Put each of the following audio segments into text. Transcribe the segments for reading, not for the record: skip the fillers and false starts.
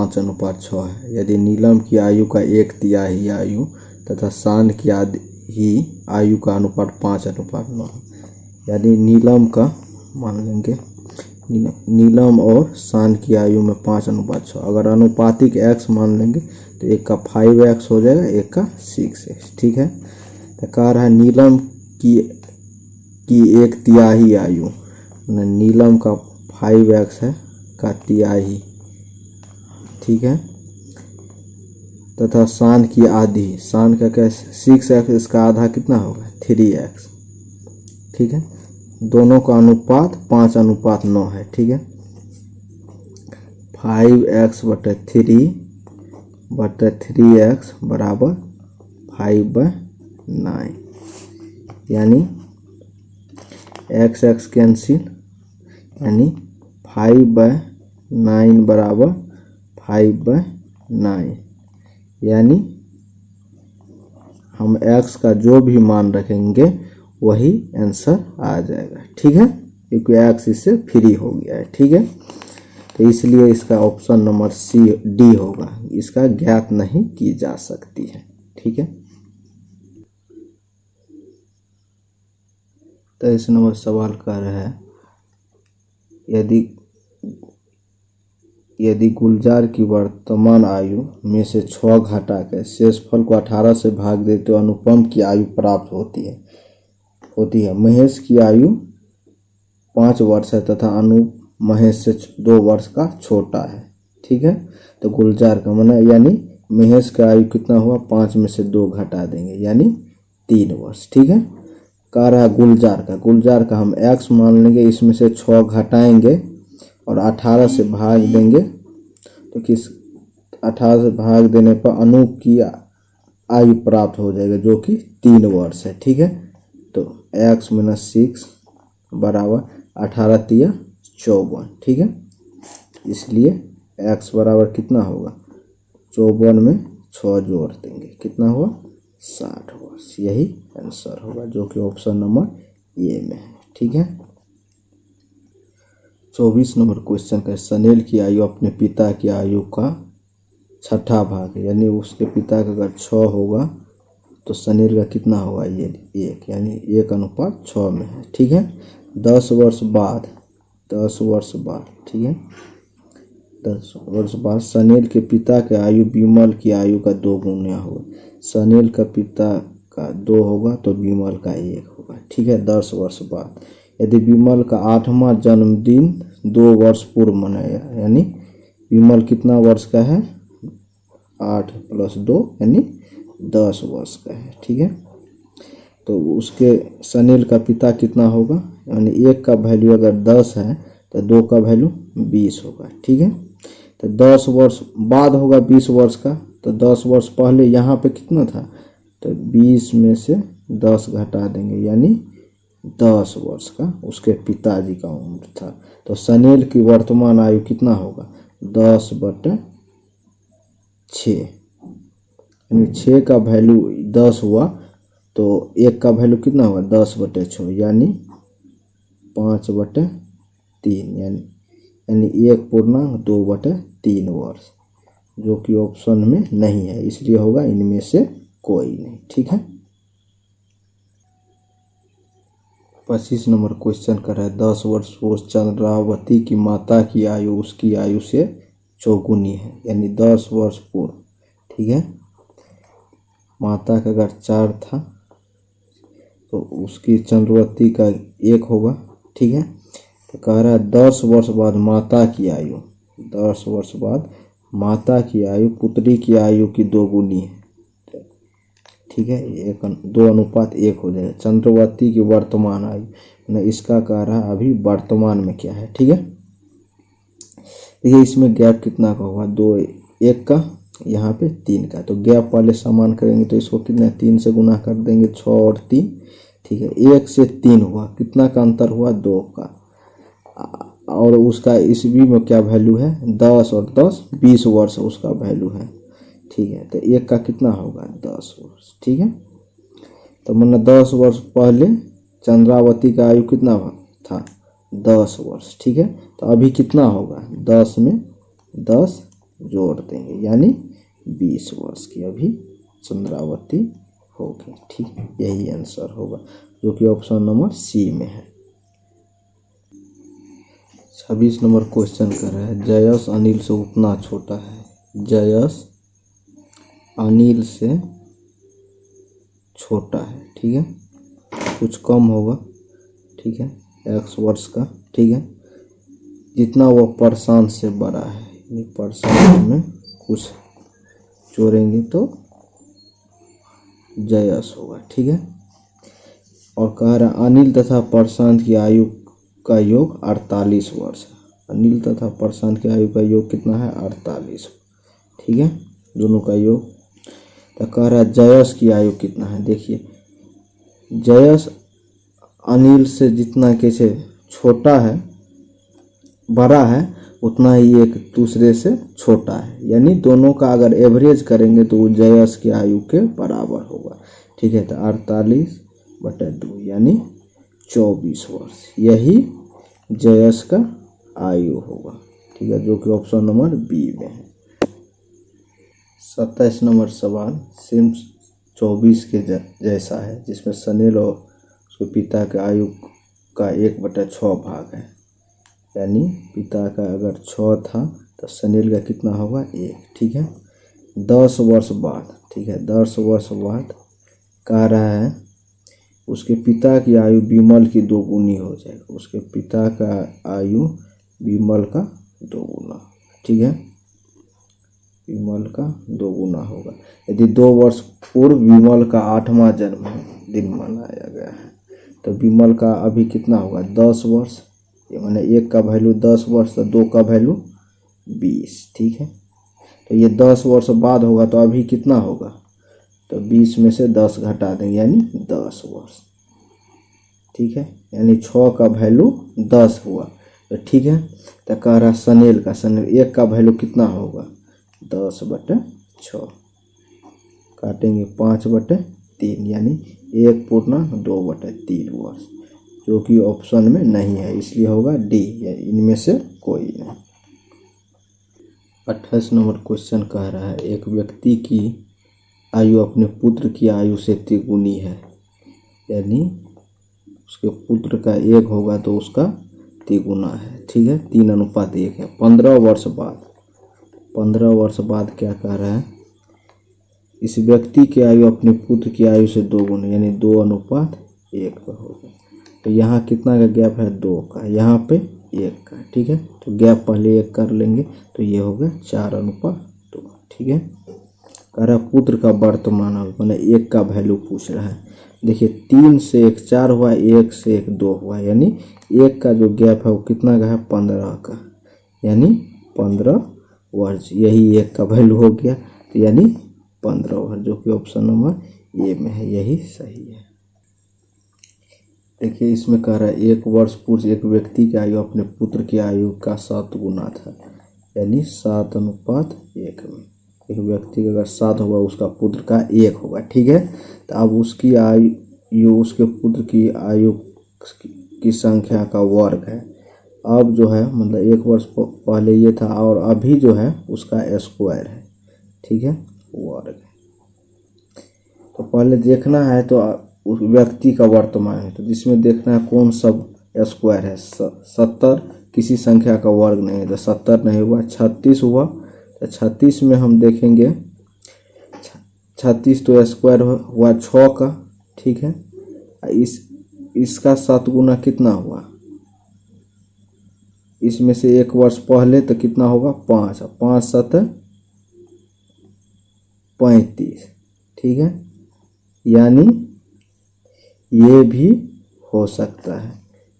5:6 है। यदि नीलम की आयु का 1/3 आयु तथा शान की आधी आयु का अनुपात 5:9 है। यानी नीलम का मान लेंगे नीलम और शान की आयु में 5:6। अगर अनुपातिक x मान लेंगे तो एक का 5x हो जाएगा, एक का 6x। ठीक है, तो कह रहा है नीलम की 1/3 आयु, नीलम का 5x है का तिहाई, ठीक है, तथा शान की आधी, शान का क्या 6x, इसका आधा कितना होगा 3x। ठीक है, दोनों का अनुपात 5:9 है। ठीक है, 5x/3 बराबर 5/9, यानी x कैंसिल, यानी 5/9 बराबर 5/9, यानी हम x का जो भी मान रखेंगे वही आंसर आ जाएगा। ठीक है, क्योंकि x इससे फ्री हो गया है। ठीक है, तो इसलिए इसका ऑप्शन नंबर डी होगा, इसका ज्ञात नहीं की जा सकती है। ठीक है, 23 नंबर सवाल कर रहा है, यदि गुलजार की वर्तमान आयु में से 6 घटा कर शेषफल को 18 से भाग दे तो अनुपम की आयु प्राप्त होती है। महेश की आयु 5 वर्ष है तथा अनूप महेश से 2 वर्ष का छोटा है। ठीक है, तो गुलजार का माना, यानी महेश का आयु कितना हुआ, 5 में से 2 घटा देंगे यानी 3 वर्ष। ठीक है, कह रहा है गुलजार का हम x मान लेंगे, इसमें से 6 घटाएंगे और 18 से भाग देंगे, तो किस 18 से भाग देने पर अनूप की आयु प्राप्त हो जाएगा जो कि 3 वर्ष है। ठीक है, तो x - 6 बराबर 18 तिया 54। ठीक है, इसलिए x बराबर कितना होगा, 54 में 6 जोड़ देंगे, कितना हुआ 60 वर्ष। यही आंसर होगा जो कि ऑप्शन नंबर ए में है। ठीक है, 24 नंबर क्वेश्चन का, सनील की आयु अपने पिता की आयु का 6ठा भाग, यानी उसके पिता का अगर 6 होगा तो सनील का कितना होगा, ये 1, यानी 1:6 में है। ठीक है, 10 वर्ष बाद, ठीक है, 10 वर्ष बाद सनील के पिता के आयु विमल की आयु का 2 गुना होगा। सनील का पिता का 2 होगा तो विमल का 1 होगा। ठीक है, 10 वर्ष बाद, यदि विमल का 8वां जन्मदिन 2 वर्ष पूर्व मनाया, यानी विमल कितना वर्ष का है, 8 + 2 यानी 10 वर्ष का है। ठीक है, तो उसके सनील का पिता कितना होगा, यानी 1 का वैल्यू अगर 10 है तो 2 का वैल्यू 20 होगा। ठीक है, तो 10 वर्ष बाद होगा 20 वर्ष का, तो 10 वर्ष पहले यहाँ पे कितना था, तो 20 में से 10 घटा देंगे, यानी 10 वर्ष का उसके पिताजी का उम्र था। तो सनील की वर्तमान आयु कितना होगा, 10/6, यानी 6 का वैल्यू 10 हुआ तो 1 का वैल्यू कितना होगा, 10/6, यानी 5/3, यानी 1.2/3 वर्ष, जो कि ऑप्शन में नहीं है, इसलिए होगा इनमें से कोई नहीं। ठीक है, 25 नंबर क्वेश्चन कर रहा है, 10 वर्ष पूर्व चंद्रावती की माता की आयु उसकी आयु से चौगुनी है, यानी 10 वर्ष पूर्व। ठीक है, माता का अगर 4 था तो उसकी चंद्रावती का 1 होगा। ठीक है, तो कह रहा है 10 वर्ष बाद माता की आयु, 10 वर्ष बाद माता की आयु पुत्री की आयु की 2 गुनी है। ठीक है, 2:1 हो जाएगा। चंद्रावती की वर्तमान आयु, ना इसका कह रहा है अभी वर्तमान में क्या है। ठीक है, देखिए इसमें गैप कितना का होगा, 2, 1 का, यहाँ पे 3 का, तो गैप वाले समान करेंगे तो इसको कितना 3 से गुना कर देंगे, 6 और 3। ठीक है, 1 से 3 हुआ, कितना का अंतर हुआ, 2 का, और उसका ईस्वी में क्या वैल्यू है, 10 और 10 20 वर्ष उसका वैल्यू है। ठीक है, तो 1 का कितना होगा, 10 वर्ष। ठीक है, तो मतलब 10 वर्ष पहले चंद्रावती का आयु कितना था, 10 वर्ष। ठीक है, तो अभी कितना होगा, 10 में 10 जोड़ देंगे, यानी 20 वर्ष की अभी चंद्रावती होगी। ठीक, यही आंसर होगा, जो कि ऑप्शन नंबर सी में है। 26 नंबर क्वेश्चन कर रहा है, जयस अनिल से उतना छोटा है। जयस अनिल से छोटा है, ठीक है, कुछ कम होगा, ठीक है, x वर्ष का, ठीक है, जितना वो प्रशांत से बड़ा है। प्रशांत में कुछ जोड़ेंगे तो जयस होगा, ठीक है। और कह रहा अनिल तथा प्रशांत की आयु का योग 48 वर्ष है। अनिल तथा प्रशांत की आयु का योग कितना है? 48, ठीक है, दोनों का योग। तो कह रहा है जयस की आयु कितना है। देखिए, जयस अनिल से जितना कैसे छोटा है, बड़ा है, उतना ही एक दूसरे से छोटा है, यानी दोनों का अगर एवरेज करेंगे तो वो जयस की आयु के बराबर होगा, ठीक है। तो 48/2 यानी 24 वर्ष, यही जयस का आयु होगा, ठीक है, जो कि ऑप्शन नंबर बी में है। 27 नंबर सवाल सेम 24 के जैसा है, जिसमें सनील और उसके पिता के आयु का 1/6 भाग है, यानी पिता का अगर 6 था तो सनील का कितना होगा? 1, ठीक है। 10 वर्ष बाद, ठीक है, 10 वर्ष बाद कह रहा है उसके पिता की आयु विमल की 2 गुनी हो जाएगी। उसके पिता का आयु विमल का 2 गुना, ठीक है, विमल का 2 गुना होगा। यदि 2 वर्ष पूर्व विमल का 8वां जन्मदिन मनाया गया है, तो विमल का अभी कितना होगा? 10 वर्ष, ये मैंने 1 का वैल्यू 10 वर्ष, तो 2 का वैल्यू 20, ठीक है। तो ये 10 वर्ष बाद होगा, तो अभी कितना होगा? तो 20 में से 10 घटा देंगे, यानी 10 वर्ष, ठीक है, यानी 6 का वैल्यू 10 हुआ, तो ठीक है। तो कह रहा सनील का, सनील 1 का वैल्यू कितना होगा? 10/6, काटेंगे 5/3, यानी 1/2/3 वर्ष, जो कि ऑप्शन में नहीं है, इसलिए होगा डी, या इनमें से कोई नहीं। 28 नंबर क्वेश्चन कह रहा है एक व्यक्ति की आयु अपने पुत्र की आयु से तिगुनी है, यानी उसके पुत्र का 1 होगा तो उसका तिगुना है, ठीक है, 3:1 है। 15 वर्ष बाद, 15 वर्ष बाद क्या कह रहा है? इस व्यक्ति की आयु अपने पुत्र की आयु से 2 गुना, यानी 2:1 पर होगा। तो यहाँ कितना का गैप है? 2 का, यहाँ पे 1 का, ठीक है। तो गैप पहले 1 कर लेंगे, तो ये हो गया 4:2, ठीक है। कह रहा पुत्र का वर्तमान आयु, मैंने 1 का वैल्यू पूछ रहा है। देखिए 3 से 1 4 हुआ, 1 से 1 2 हुआ, यानी 1 का जो गैप है वो कितना का है? 15 का, यानी 15 वर्ष, यही 1 का वैल्यू हो गया, तो यानी 15 वर्ष, जो कि ऑप्शन नंबर ए में है, यही सही है। देखिए इसमें कह रहा है 1 वर्ष पूर्व एक व्यक्ति की आयु अपने पुत्र की आयु का 7 गुना था, यानी 7:1 में। एक व्यक्ति का अगर 7 होगा, उसका पुत्र का 1 होगा, ठीक है। तो अब उसकी आयु उसके पुत्र की आयु की संख्या का वर्ग है। अब जो है मतलब 1 वर्ष पहले ये था, और अभी जो है उसका स्क्वायर है, ठीक है, वर्ग। तो पहले देखना है तो उस व्यक्ति का वर्तमान है, तो जिसमें देखना है कौन सब स्क्वायर है। 70 किसी संख्या का वर्ग नहीं है, तो 70 नहीं हुआ। 36 हुआ, तो 36 में हम देखेंगे 36 तो स्क्वायर हुआ 6 का, ठीक है। इसका 7 गुना कितना हुआ? इसमें से 1 वर्ष पहले तो कितना होगा? 5, 5 7 35, ठीक है, यानी ये भी हो सकता है,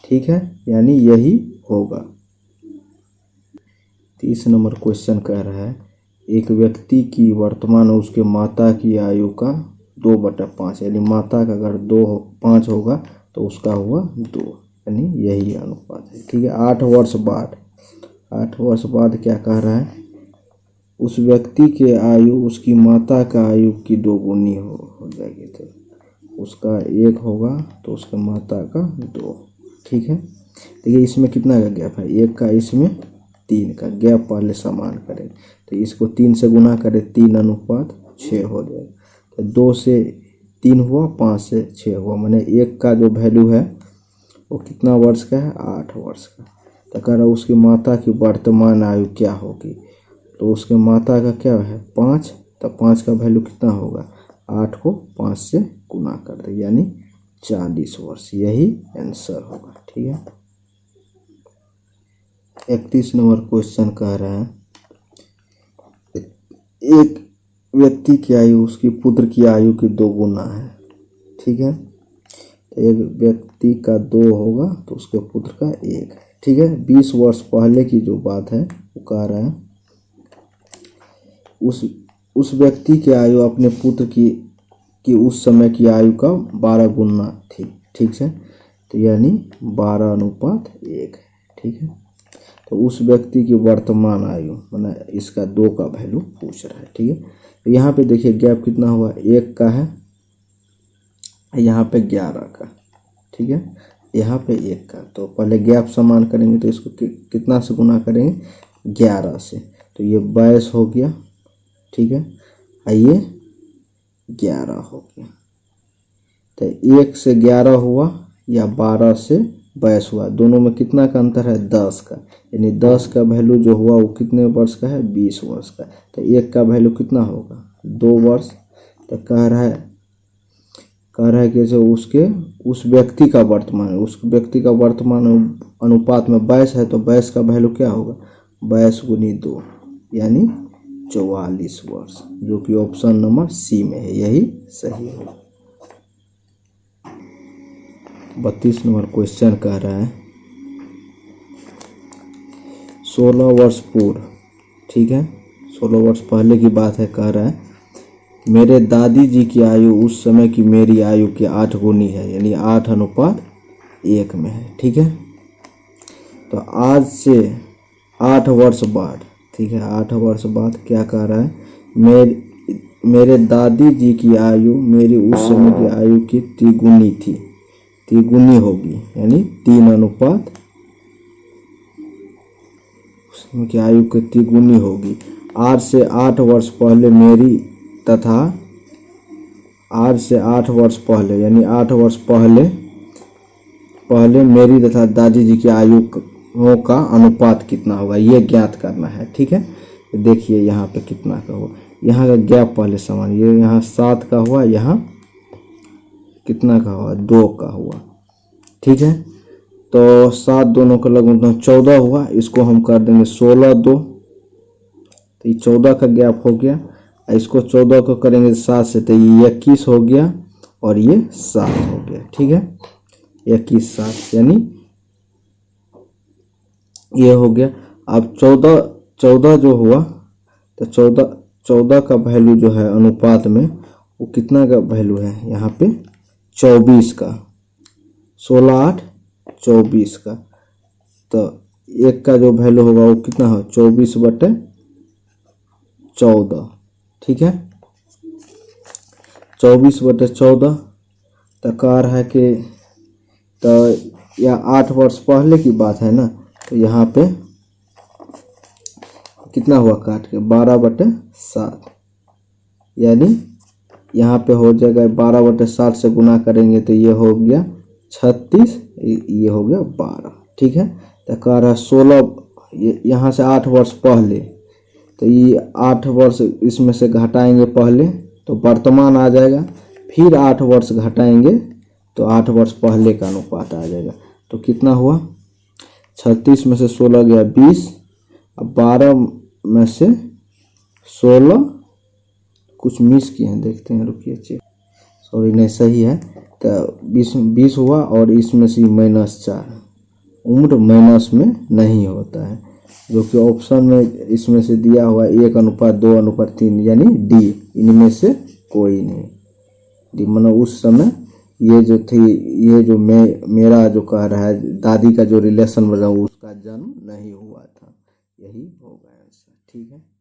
ठीक है, यानी यही होगा। 30 नंबर क्वेश्चन कह रहा है एक व्यक्ति की वर्तमान और उसके माता की आयु का 2/5, यानी माता का अगर 5 होगा तो उसका हुआ 2, यानी यही अनुपात है, ठीक है। 8 वर्ष बाद, 8 वर्ष बाद क्या कह रहा है? उस व्यक्ति के आयु उसकी माता का आयु की 2 गुनी हो जाएगी, तो उसका 1 होगा तो उसके माता का 2, ठीक है। देखिए इसमें कितना का गैप है? 1 का, इसमें 3 का, गैप पहले समान करें, तो तो इसको 3 से गुना करें 3:6 हो जाएगा। तो 2 से 3 हुआ, 5 से 6 हुआ, मैंने 1 का जो वैल्यू है वो कितना वर्ष का है, 8 वर्ष का। तो कह रहा उसकी माता की वर्तमान आयु क्या होगी, तो उसके माता का क्या है 5, तो 5 का वैल्यू कितना होगा, 8 को 5 से गुना कर दे यानी 40 वर्ष, यही आंसर होगा। ठीक है। 31 नंबर क्वेश्चन कह रहा है एक व्यक्ति की आयु उसकी पुत्र की आयु की 2 गुना है। ठीक है। एक व्यक्ति का 2 होगा तो उसके पुत्र का 1 है। ठीक है। 20 वर्ष पहले की जो बात है वो कह रहा है उस व्यक्ति की आयु अपने पुत्र की उस समय की आयु का 12 गुना थी। ठीक है। तो यानी 12:1 है। ठीक है। तो उस व्यक्ति की वर्तमान आयु माना इसका 2 का वैल्यू पूछ रहा है। ठीक है। तो यहाँ पे देखिए गैप कितना हुआ, 1 का है, यहाँ पे 11 का। ठीक है। यहाँ पे 1 का, तो पहले गैप समान करेंगे तो इसको कितना से गुना करेंगे, 11 से, तो ये 22 हो गया। ठीक है। ये 11 हो गया। तो 1 से 11 हुआ या 12 से 22 हुआ, दोनों में कितना का अंतर है, 10 का, यानी 10 का वैल्यू जो हुआ वो कितने वर्ष का है, 20 वर्ष का। तो 1 का वैल्यू कितना होगा, 2 वर्ष। तो कह रहा है कि जो उस व्यक्ति का वर्तमान अनुपात में 22 है, तो 22 का वैल्यू क्या होगा, 22 × 2 यानी 44 वर्ष, जो कि ऑप्शन नंबर सी में है, यही सही है। 32 नंबर क्वेश्चन कह रहा है 16 वर्ष पूर्व, ठीक है, 16 वर्ष पहले की बात है, कह रहा है मेरे दादी जी की आयु उस समय की मेरी आयु के 8 गुनी है, यानी 8:1 में है। ठीक है। तो आज से 8 वर्ष बाद, ठीक है, 8 वर्ष बाद क्या कह रहा है, मेरे दादी जी की आयु मेरी उस समय की आयु की तिगुनी थी, तिगुनी होगी, यानी 3:1 उस समय की आयु की तिगुनी होगी। आज से 8 वर्ष पहले मेरी तथा आज से 8 वर्ष पहले, यानी 8 वर्ष पहले मेरी तथा दादी जी की आयु का अनुपात कितना होगा, ये ज्ञात करना है। ठीक है। तो देखिए यहाँ पे कितना का हुआ, यहाँ का गैप पहले समान, ये यहाँ 7 का हुआ, यहाँ कितना का हुआ, 2 का हुआ। ठीक है। तो 7 दोनों का लगभग 14 हुआ, इसको हम कर देंगे 16:2, तो ये 14 का गैप हो गया। इसको 14 को करेंगे 7 से, तो ये 21 हो गया और ये 7 हो गया। ठीक है। 21 7 यानी ये हो गया। अब 14 जो हुआ, तो 14 का वैल्यू जो है अनुपात में वो कितना का वैल्यू है, यहाँ पे 24 का, 16 8 24 का। तो 1 का जो वैल्यू होगा वो कितना हो, 24/14। ठीक है। 24/14 तो कह रहा है कि तो यह 8 वर्ष पहले की बात है ना, तो यहाँ पे कितना हुआ काट के 12/7, यानी यहाँ पे हो जाएगा 12/7 से गुना करेंगे तो ये हो गया 36, ये हो गया 12। ठीक है। तो कह रहा है 16, यहाँ से 8 वर्ष पहले, तो ये 8 वर्ष इसमें से घटाएंगे पहले तो वर्तमान आ जाएगा, फिर 8 वर्ष घटाएंगे तो 8 वर्ष पहले का अनुपात आ जाएगा। तो कितना हुआ, 36 में से 16 गया 20, अब 12 में से 16 कुछ मिस किए हैं, देखते हैं, रुकिए चेक, सॉरी नहीं सही है, तो 20 हुआ और इसमें से -4, उम्र माइनस में नहीं होता है, जो कि ऑप्शन में इसमें से दिया हुआ 1:2:3 यानी डी, इनमें से कोई नहीं डी, मतलब उस समय ये जो थी, ये जो मेरा जो कह रहा है दादी का जो रिलेशन बना उसका जन्म नहीं हुआ था, यही होगा आंसर। ठीक है।